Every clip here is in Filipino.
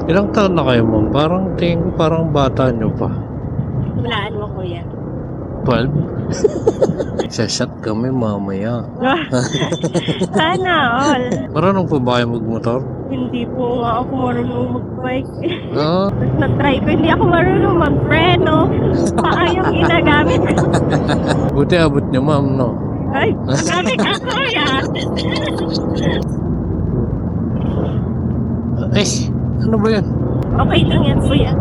Ilang taon na kayo, ma'am? Parang tingin ko parang bata nyo pa. Hulaan mo, kuya. 12? Shot kami mamaya. Sana all. Marunong po ba kayo magmotor? Hindi po nga ako marunong mag-bike. Oo. Tapos na-try ko, hindi ako marunong mag-preno. Paa yung ginagamit ko. Buti abot nyo, ma'am, no? Ay, sabi ka, kuya. Eh, ano ba yan? Okay lang yan, kuya.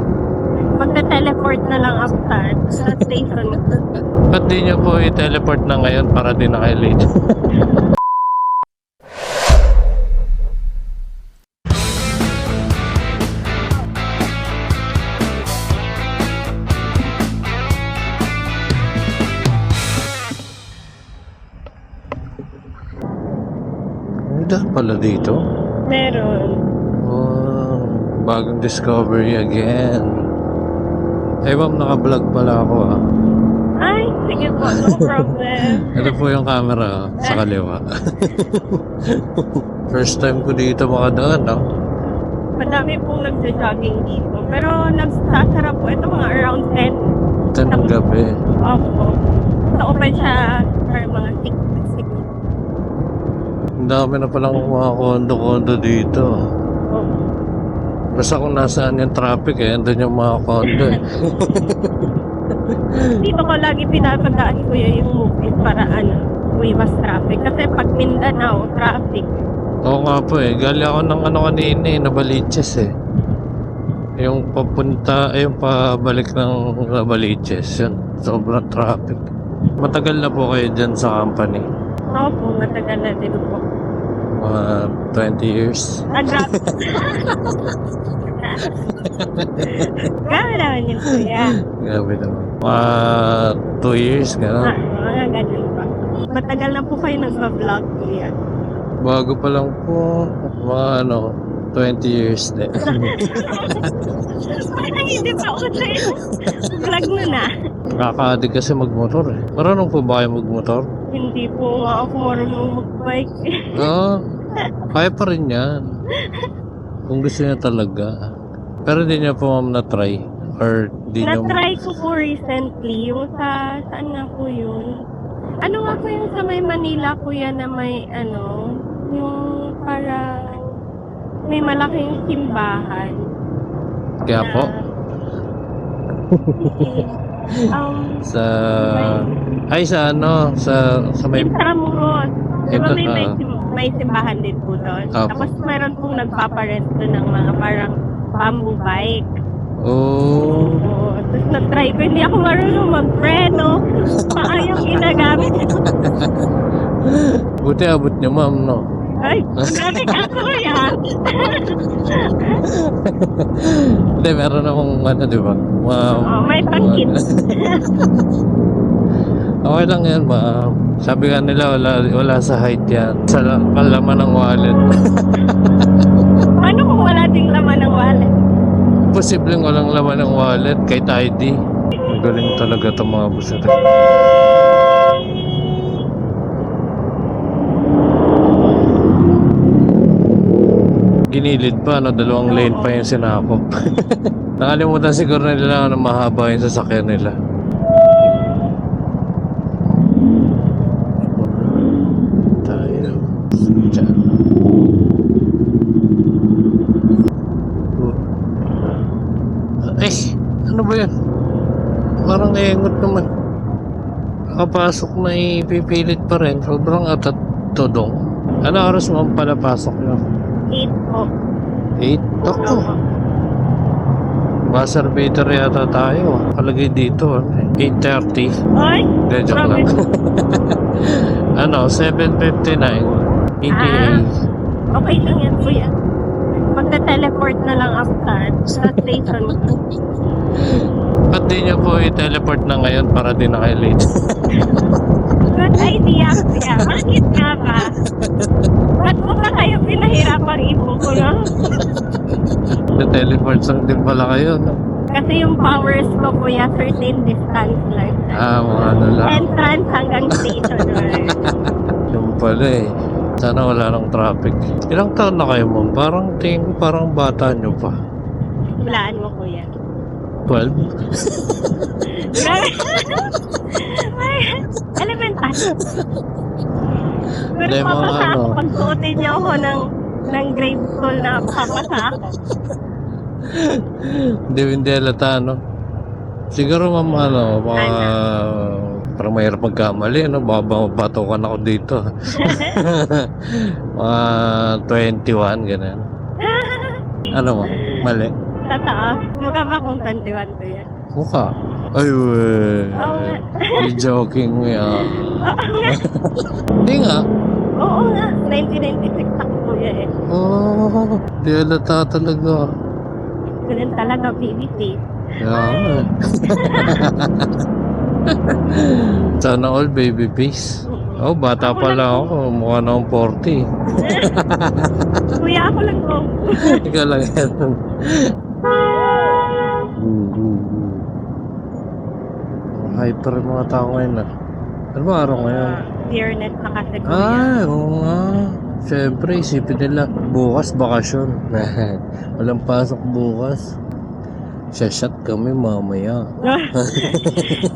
Magta-teleport na lang ako sa station. Ba't di nyo po i-teleport na ngayon para di na kayo late? May daan pala dito. Meron. Oh, bagong discovery again. Eh, ma'am, naka-vlog pala ako, ah. Ay, sige po, no problem. Ito po yung camera sa kaliwa. First time ko dito makadaan, no? Madami pong nagja-jogging dito. Pero nagsasara po ito mga around 10. 10 ng gabi. Opo. So, open siya for mga 6 siguro. Ang dami na palang mga kondo-kondo dito. Opo. Basta kung nasaan yung traffic, eh, andun yung mga kondo, eh. Dito ko lagi pinapagaan kuya yung movie para iwas traffic. Kasi pag Mindanao, traffic. Oo nga po, eh. Gali ako ng kanina, eh, Nabaliches, eh. Yung papunta, yung pabalik ng Nabaliches, yun. Sobrang traffic. Matagal na po kayo dyan sa company. Opo, matagal na din po. Mga 20 years. Grabe. Grabe naman yun kuya. Grabe naman. Mga 2 years, gano'n. Mga ganun pa. Matagal na po kayo nagpa-vlog kuya. Bago pa lang po, mga 20 years din. Parang hindi pa ako sa'yo. Vlog mo na. Nakaka-addict kasi magmotor, eh. Marunong po ba kayo magmotor? Hindi po nga ako marunong mag-bike. Oo. Kaya pa rin yan. Kung gusto niya talaga. Pero hindi niya po, ma'am, na-try. Or di niya... Na-try ko po recently, yung saan nga po yun? Ano nga po yung sa may Manila, kuya, na may yung parang may malaking simbahan. Kaya po, sa... Ay, sa sa may... Intramuros. Ito, Diba may simbahan din po doon. Opo. Tapos meron pong nagpaparent doon ng mga parang bamboo bike. Oh... Oo. Tapos na-try ko, hindi ako marunong mag-preno. Paa yung ginagamit ko. Buti abot niyo, ma'am, no? Ay, sabi ka, kuya. Hindi, meron akong di ba? May pangkit. Okay lang yan, ma'am. Sabi nga nila, wala sa height yan. Sa laman ng wallet. Paano kung wala ding laman ng wallet? Posibleng walang laman ng wallet kahit ID. Ang galing talaga itong mga buset. Ginilid pa, dalawang lane pa yung sinakop. Nakalimutan siguro nila na mahaba yung sasakyan nila. Tayo. Diyan. Eh, ano ba yan? Parang engot naman. Kapasok na ipipilit pa rin. Sobrang atat tudong. Ano oras mo pala pasok nyo? 8 po. 8? Ako. Buzzer beater yata tayo. Palagay dito. 8:30. Ay, Hindi, joke lang. 7:59. ETA. Okay lang yan, kuya. Magta-teleport na lang ako sa station. Ba't di nyo po i-teleport na ngayon para di na kayo late? Good idea, kuya. Bakit nga ba? Ba't mo ba kayo pinahirapang ibuko, no? Na-teleport lang din pala kayo, no? Kasi yung powers ko, kuya, certain distance lang. Mga lang. Entrance hanggang station. Yung pala, eh. Sana wala nang traffic. Ilang taon na kayo, ma'am? Parang tingin ko parang bata nyo pa. Hulaan mo, kuya. 12? Grabe. Ay, elementary. Pero Hindi, mga papasa ako. ano. Pag suotin niyo ako ng grade school na papasa ako. Hindi halata, no? Siguro, ma'am, ano, mga... Parang mahirap magkamali, no? Baka mabatokan ako dito. Mga 21, ganun. Ano mo? Mali? Totoo. Mukha ba kung 21 to yan? Mukha. Ay, weh. Oo nga. You joking me, ah. Hindi nga. Oo nga. 1996 ako, kuya eh. Oh, di halata talaga. Ganun talaga, PBC. Yeah. Sana all baby face. Oh, bata Ako pa lang lang ako. Mukha na akong 40. Kuya, ako lang ko. Ikaw lang yan. Hyper yung mga tao ngayon ah. Ano ba araw ngayon? Dearness na kasi, kuya. Ah, oo nga. Siyempre, isipin nila, bukas bakasyon. Walang pasok bukas. Shot kami mamaya.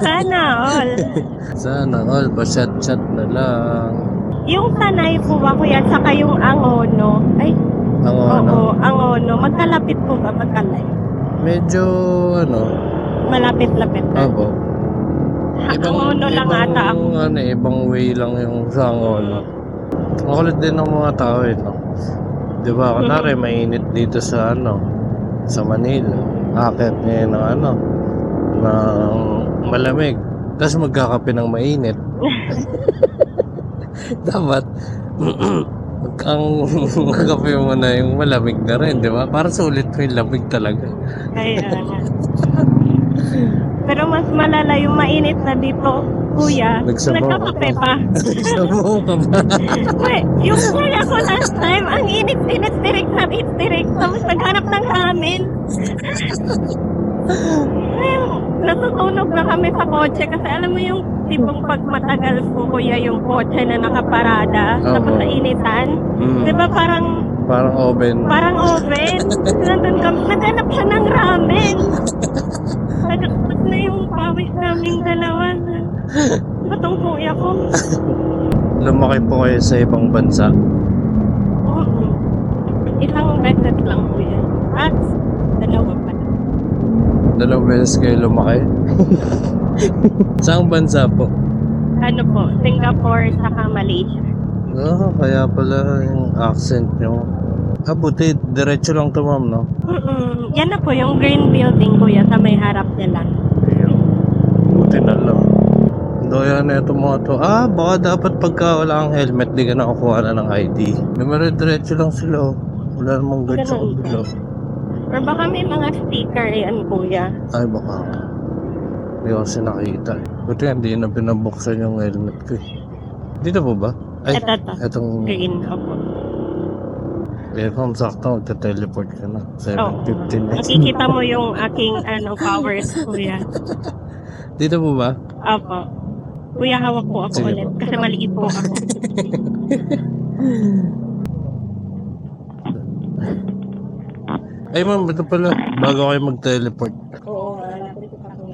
Sana all. Sana all, pa-shot na lang. Yung sanay po ba, kuya, saka yung angono. Ay, Ang oo, ano, angono. Magkalapit po ba magkalay? medyo ano, Malapit-lapit na. abo. Angono lang ata ako. Ano, ibang way lang yung sa ano. Ang kulit din ng mga tao eh, no? Di ba, kunwari, mainit dito sa ano, sa Manila. Akit niya ng ano, ng malamig. Tapos magkakape ng mainit. Dapat, ang kape mo na yung malamig na rin, di ba? Para sulit mo yung lamig talaga. Kaya nga. Pero mas malala yung mainit na dito, kuya. Nagsabaw ka Nagkakape pa. pa. Sabaw ka ba? Wait, yung kuya ko last time, ang init-init direct. Tapos naghanap ng ramen. Natutunog na kami sa kotse kasi alam mo yung tipong pag matagal po, kuya, yung kotse na nakaparada. Tapos sa initan. Di ba parang Parang oven. Nandun kami, naghanap siya ng ramen. Nagkakot na yung pawis naming dalawa. Batong kuya ko. Lumaki po kayo sa ibang bansa. Oo. Isang beses lang kuya. At dalawa pa. Dalawang beses kayo lumaki. Saang bansa po? Ano po, Singapore saka Malaysia. Ah, kaya pala yung accent nyo. Ah, buti. Diretso lang to, ma'am, no? Yan na po yung green building kuya sa may harap nila. Ayun. Buti na lang. Doya na itong mga to. Ah, baka dapat pagka wala kang helmet, di ka nakakuha na ng ID. Diretso lang sila, oh. Wala namang guide sa Ganun. kabila. Or baka may mga sticker yan kuya. Ay, baka. Hindi ko kasi nakita. Buti hindi na pinabuksan yung helmet ko eh. Dito po ba? Ay, Ito. etong... Green, opo. Eh, kung sakto, magta-teleport ka na. 7:15 na. Makikita mo yung aking powers kuya. Dito po ba? Opo. Kuya, hawak po ako Sige ulit. po. Kasi maliit po ako. Ay, ma'am, ito pala. Bago kayo mag-teleport. Oo nga, napit pa ko.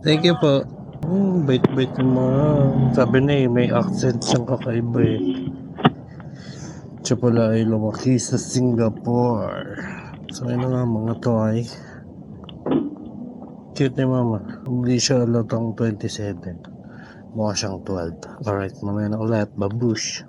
Thank you po. Bait-bait naman. Sabi na eh, may accent siyang kakaiba eh. Siya pala ay lumaki sa Singapore. So, ano nga mga to ay cute ni mama. Hindi siya alatang 27. Mukha siyang 12. Alright, mamaya na ulit. Babush!